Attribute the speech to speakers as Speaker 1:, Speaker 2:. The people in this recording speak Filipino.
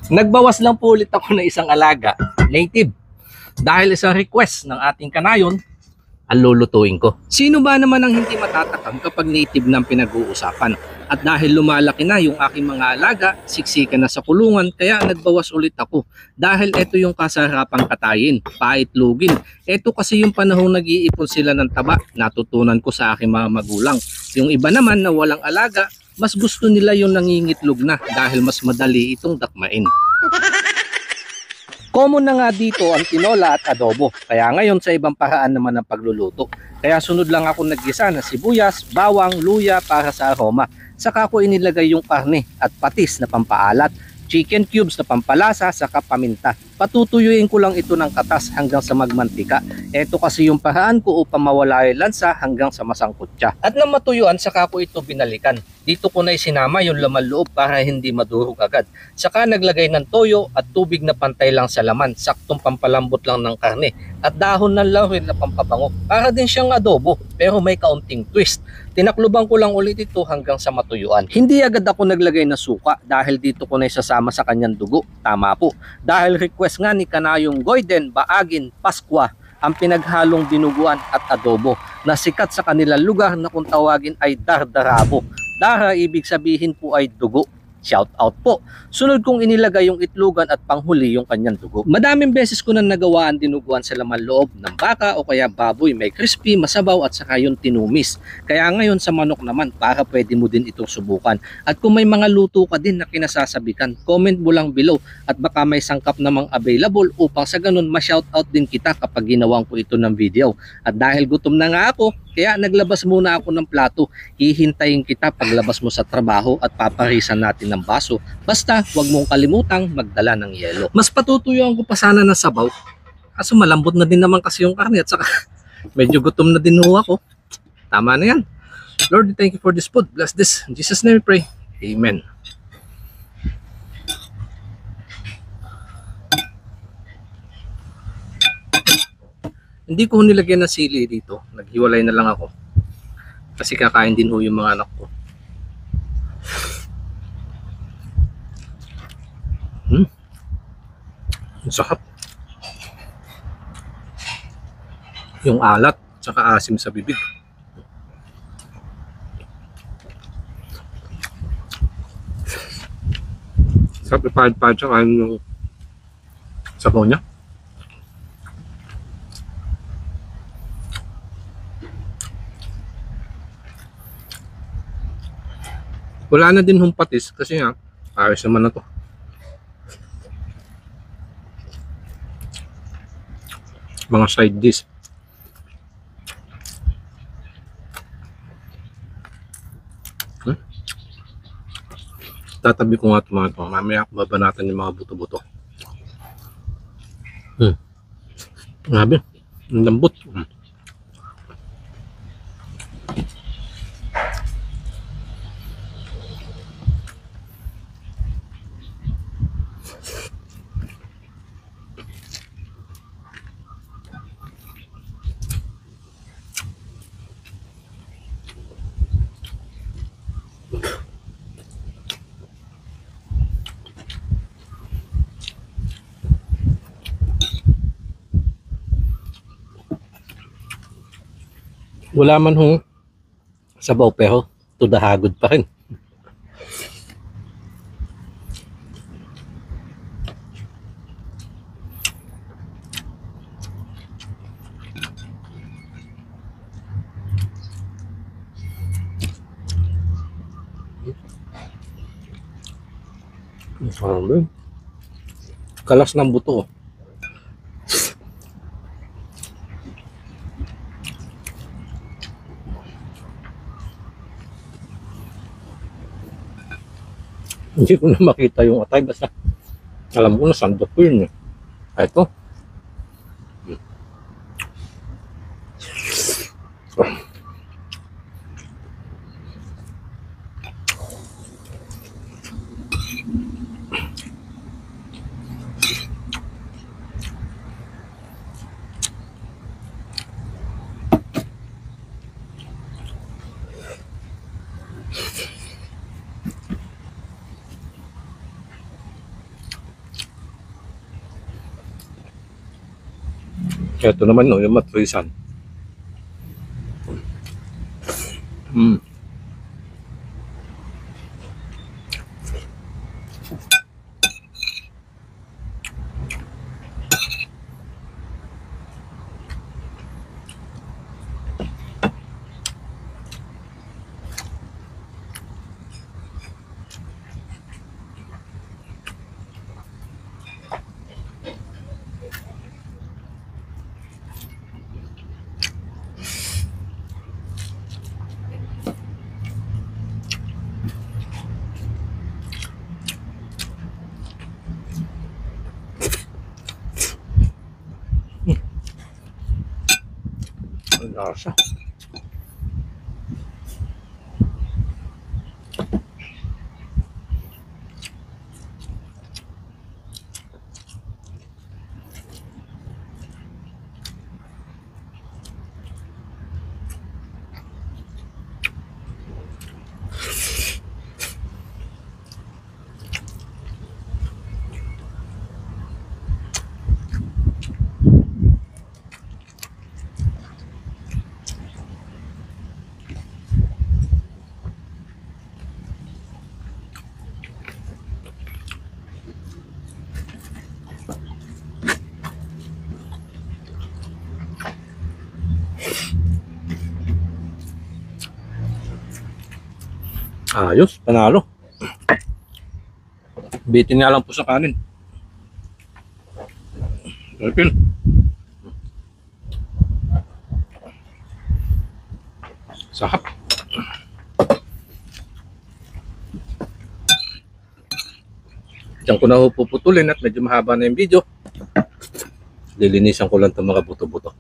Speaker 1: Nagbawas lang po ulit ako ng isang alaga, native. Dahil isang request ng ating kanayon, ang lulutuin ko. Sino ba naman ang hindi matatakam kapag native ng pinag-uusapan? At dahil lumalaki na yung aking mga alaga, siksikan na sa kulungan, kaya nagbawas ulit ako. Dahil ito yung kasarapang katayin, paitlugin. Ito kasi yung panahong nag-iipon sila ng taba, natutunan ko sa aking mga magulang. Yung iba naman na walang alaga, mas gusto nila yung nangingitlog na dahil mas madali itong dakmain. Common na nga dito ang tinola at adobo, kaya ngayon sa ibang paraan naman ang pagluluto. Kaya sunod lang ako naggisa ng sibuyas, bawang, luya para sa aroma. Saka ko inilagay yung karne at patis na pampaalat, chicken cubes na pampalasa, saka paminta. Patutuyuin ko lang ito ng katas hanggang sa magmantika. Ito kasi yung paraan ko upang mawala yung lansa hanggang sa masangkot siya. At nang matuyuan, saka ko ito binalikan. Dito ko na isinama yung laman loob para hindi madurog agad. Saka naglagay ng toyo at tubig na pantay lang sa laman, saktong pampalambot lang ng karne. At dahon ng laurel na pampabango. Para din siyang adobo, pero may kaunting twist. Tinakluban ko lang ulit ito hanggang sa matuyuan. Hindi agad ako naglagay ng suka dahil dito ko na isasama sa kanyang dugo. Tama po. Dahil request nga ni Kanayong Goyden, Baagin, Paskwa ang pinaghalong dinuguan at adobo na sikat sa kanilang lugar na kung tawagin ay dardarabo. Dara ibig sabihin po ay dugo. Shout out po. Sunod kong inilagay yung itlogan at panghuli yung kanyang dugo. Madaming beses ko na nagawa ang dinuguan sa laman loob ng baka o kaya baboy. May crispy, masabaw at saka yung tinumis. Kaya ngayon sa manok naman para pwede mo din itong subukan. At kung may mga luto ka din na kinasasabikan, comment mo lang below at baka may sangkap namang available upang sa ganun ma-shout out din kita kapag ginawang ko ito ng video. At dahil gutom na nga ako, kaya naglabas muna ako ng plato. Hihintayin kita paglabas mo sa trabaho at paparisan natin ng baso. Basta huwag mong kalimutang magdala ng yelo. Mas patutuyuan ko pa sana ng sabaw. Kaso malambot na din naman kasi yung karne at saka medyo gutom na din ho ako. Tama na yan. Lord, thank you for this food. Bless this. In Jesus' name we pray. Amen. Hindi ko nilagyan ng sili dito. Naghiwalay na lang ako. Kasi kakain din ho yung mga anak ko. Ang sarap. Yung alat, tsaka asim sa bibig. Sarap ipahid-pahid tsaka yung sabaw niya. Wala na din hong patis kasi nga ayos naman na to. Mga side dish. Tatabi ko nga ito mga ito. Mamaya babanatan yung mga buto-buto. Grabe. Ang lambot. Wala man hong sabaw pero tudahagod pa rin. Kalas ng buto. Hindi ko na makita yung atay, basta alam ko na sandok ko yun. Ito. Ito naman no, yung matrisan. Ang lasa. Ayos, panalo. Bitin nga lang po sa kanin. Okay. Sarap. Diyan ko na puputulin at medyo mahaba na yung video. Lilinisan ko lang itong mga buto-buto.